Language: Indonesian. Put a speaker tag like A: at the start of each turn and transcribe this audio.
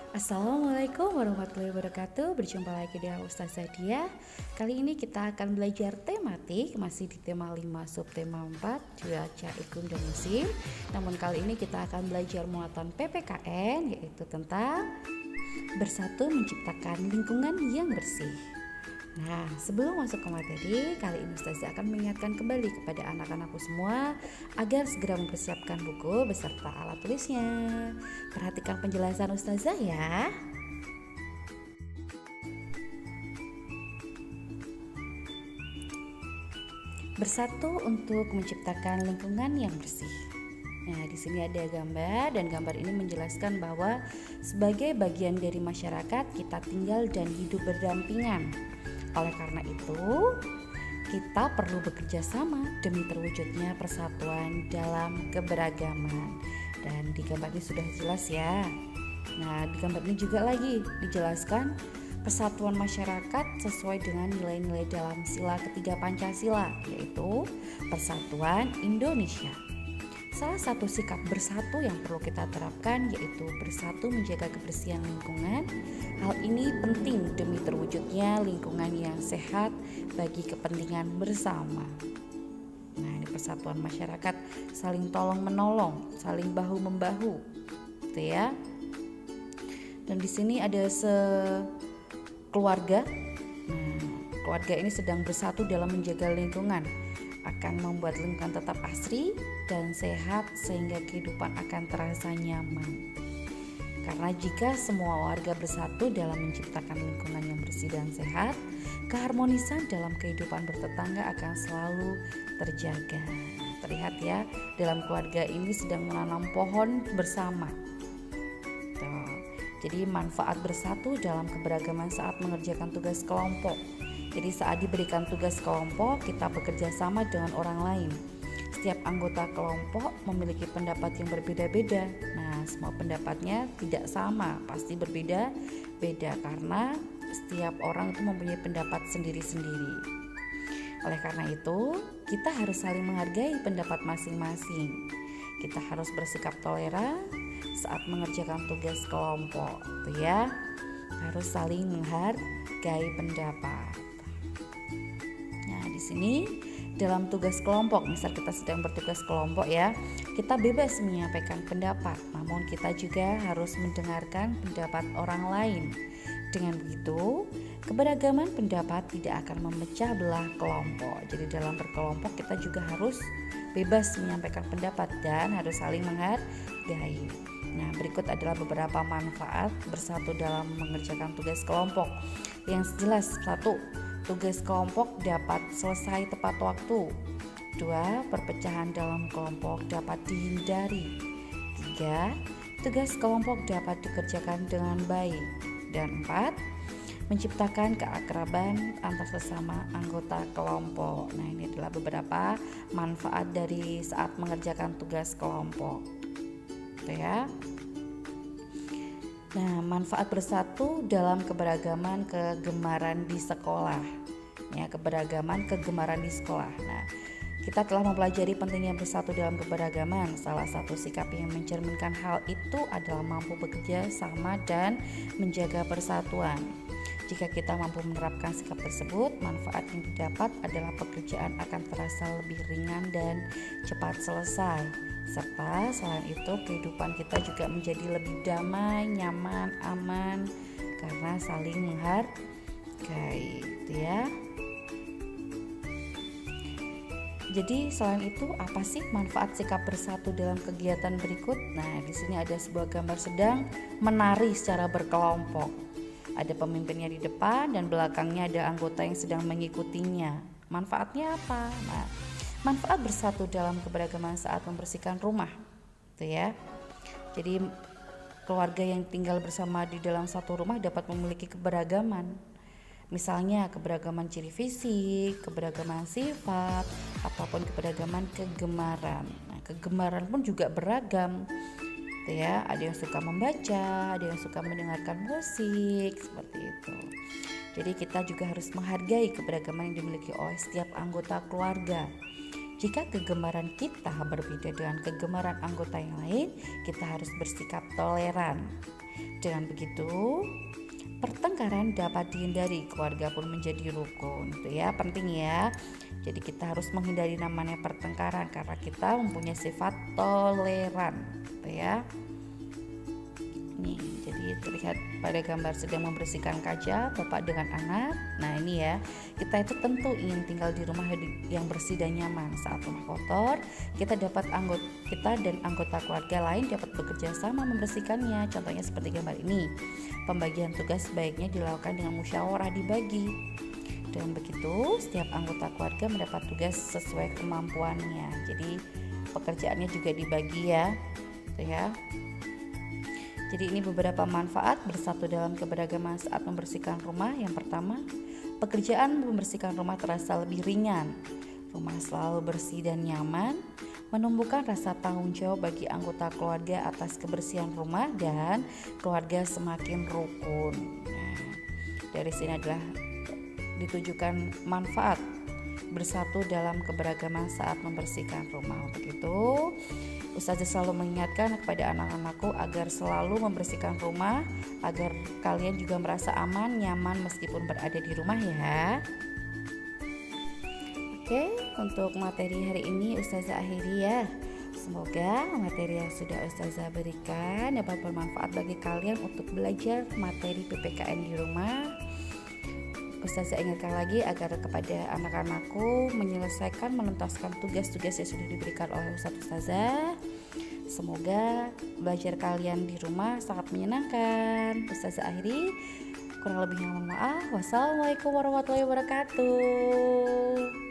A: Assalamualaikum warahmatullahi wabarakatuh. Berjumpa lagi dengan Ustazah Dia. Kali ini kita akan belajar tematik, masih di tema 5 subtema 4, cuaca, iklim dan musim. Namun kali ini kita akan belajar muatan PPKN, yaitu tentang bersatu menciptakan lingkungan yang bersih. Nah, sebelum masuk ke materi, kali ini Ustazah akan mengingatkan kembali kepada anak-anakku semua agar segera mempersiapkan buku beserta alat tulisnya. Perhatikan penjelasan Ustazah ya. Bersatu untuk menciptakan lingkungan yang bersih. Nah, di sini ada gambar dan gambar ini menjelaskan bahwa sebagai bagian dari masyarakat kita tinggal dan hidup berdampingan. Oleh karena itu, kita perlu bekerja sama demi terwujudnya persatuan dalam keberagaman. Dan di gambar ini sudah jelas ya. Nah, di gambar ini juga lagi dijelaskan persatuan masyarakat sesuai dengan nilai-nilai dalam sila ketiga Pancasila, yaitu Persatuan Indonesia. Salah satu sikap bersatu yang perlu kita terapkan yaitu bersatu menjaga kebersihan lingkungan. Hal ini penting demi terwujudnya lingkungan yang sehat bagi kepentingan bersama. Nah, ini persatuan masyarakat saling tolong menolong, saling bahu membahu, gitu ya. Dan di sini ada keluarga. Nah, keluarga ini sedang bersatu dalam menjaga lingkungan, akan membuat lingkungan tetap asri dan sehat sehingga kehidupan akan terasa nyaman. Karena jika semua warga bersatu dalam menciptakan lingkungan yang bersih dan sehat, keharmonisan dalam kehidupan bertetangga akan selalu terjaga. Terlihat ya, dalam keluarga ini sedang menanam pohon bersama. Tuh. Jadi manfaat bersatu dalam keberagaman saat mengerjakan tugas kelompok. Jadi saat diberikan tugas kelompok, kita bekerja sama dengan orang lain. Setiap anggota kelompok memiliki pendapat yang berbeda-beda. Nah, semua pendapatnya tidak sama, pasti berbeda-beda karena setiap orang itu mempunyai pendapat sendiri-sendiri. Oleh karena itu, kita harus saling menghargai pendapat masing-masing. Kita harus bersikap toleran saat mengerjakan tugas kelompok, gitu ya. Harus saling menghargai pendapat. Nah, di sini dalam tugas kelompok, misal kita sedang bertugas kelompok ya, kita bebas menyampaikan pendapat, namun kita juga harus mendengarkan pendapat orang lain. Dengan begitu, keberagaman pendapat tidak akan memecah belah kelompok. Jadi dalam berkelompok kita juga harus bebas menyampaikan pendapat dan harus saling menghargai. Nah, berikut adalah beberapa manfaat bersatu dalam mengerjakan tugas kelompok. Yang jelas, 1. Tugas kelompok dapat selesai tepat waktu. 2. Perpecahan dalam kelompok dapat dihindari. 3. Tugas kelompok dapat dikerjakan dengan baik. Dan 4. Menciptakan keakraban antar sesama anggota kelompok. Nah, ini adalah beberapa manfaat dari saat mengerjakan tugas kelompok. Gitu ya. Nah, manfaat bersatu dalam keberagaman kegemaran di sekolah. Ya, keberagaman kegemaran di sekolah. Nah, kita telah mempelajari pentingnya bersatu dalam keberagaman. Salah satu sikap yang mencerminkan hal itu adalah mampu bekerja sama dan menjaga persatuan. Jika kita mampu menerapkan sikap tersebut, manfaat yang didapat adalah pekerjaan akan terasa lebih ringan dan cepat selesai. Serta selain itu kehidupan kita juga menjadi lebih damai, nyaman, aman karena saling menghargai, gitu ya. Jadi selain itu apa sih manfaat sikap bersatu dalam kegiatan berikut? Nah, di sini ada sebuah gambar sedang menari secara berkelompok. Ada pemimpinnya di depan dan belakangnya ada anggota yang sedang mengikutinya. Manfaatnya apa? Nah, manfaat bersatu dalam keberagaman saat membersihkan rumah, gitu ya. Jadi keluarga yang tinggal bersama di dalam satu rumah dapat memiliki keberagaman. Misalnya keberagaman ciri fisik, keberagaman sifat, ataupun keberagaman kegemaran. Nah, kegemaran pun juga beragam. Ya, ada yang suka membaca, ada yang suka mendengarkan musik, seperti itu. Jadi kita juga harus menghargai keberagaman yang dimiliki oleh setiap anggota keluarga. Jika kegemaran kita berbeda dengan kegemaran anggota yang lain, kita harus bersikap toleran. Dengan begitu, pertengkaran dapat dihindari, keluarga pun menjadi rukun. Itu ya, penting ya. Jadi kita harus menghindari namanya pertengkaran karena kita mempunyai sifat toleran, gitu ya. Nih, jadi terlihat pada gambar sedang membersihkan kaca bapak dengan anak. Nah ini ya, kita itu tentu ingin tinggal di rumah yang bersih dan nyaman. Saat rumah kotor, kita dan anggota keluarga lain dapat bekerja sama membersihkannya. Contohnya seperti gambar ini. Pembagian tugas sebaiknya dilakukan dengan musyawarah dibagi. Dengan begitu, setiap anggota keluarga mendapat tugas sesuai kemampuannya. Jadi pekerjaannya juga dibagi ya, gitu ya. Jadi ini beberapa manfaat bersatu dalam keberagaman saat membersihkan rumah. Yang pertama, pekerjaan membersihkan rumah terasa lebih ringan. Rumah selalu bersih dan nyaman, menumbuhkan rasa tanggung jawab bagi anggota keluarga atas kebersihan rumah dan keluarga semakin rukun. Nah, dari sini adalah ditujukan manfaat bersatu dalam keberagaman saat membersihkan rumah. Untuk itu, Ustazah selalu mengingatkan kepada anak-anakku agar selalu membersihkan rumah, agar kalian juga merasa aman, nyaman meskipun berada di rumah ya. Oke, untuk materi hari ini Ustazah akhiri ya. Semoga materi yang sudah Ustazah berikan dapat bermanfaat bagi kalian untuk belajar materi PPKN di rumah. Ustazah ingatkan lagi agar kepada anak-anakku menyelesaikan menuntaskan tugas-tugas yang sudah diberikan oleh Ustazah. Semoga belajar kalian di rumah sangat menyenangkan. Ustazah akhiri, kurang lebihnya mohon maaf. Wassalamualaikum warahmatullahi wabarakatuh.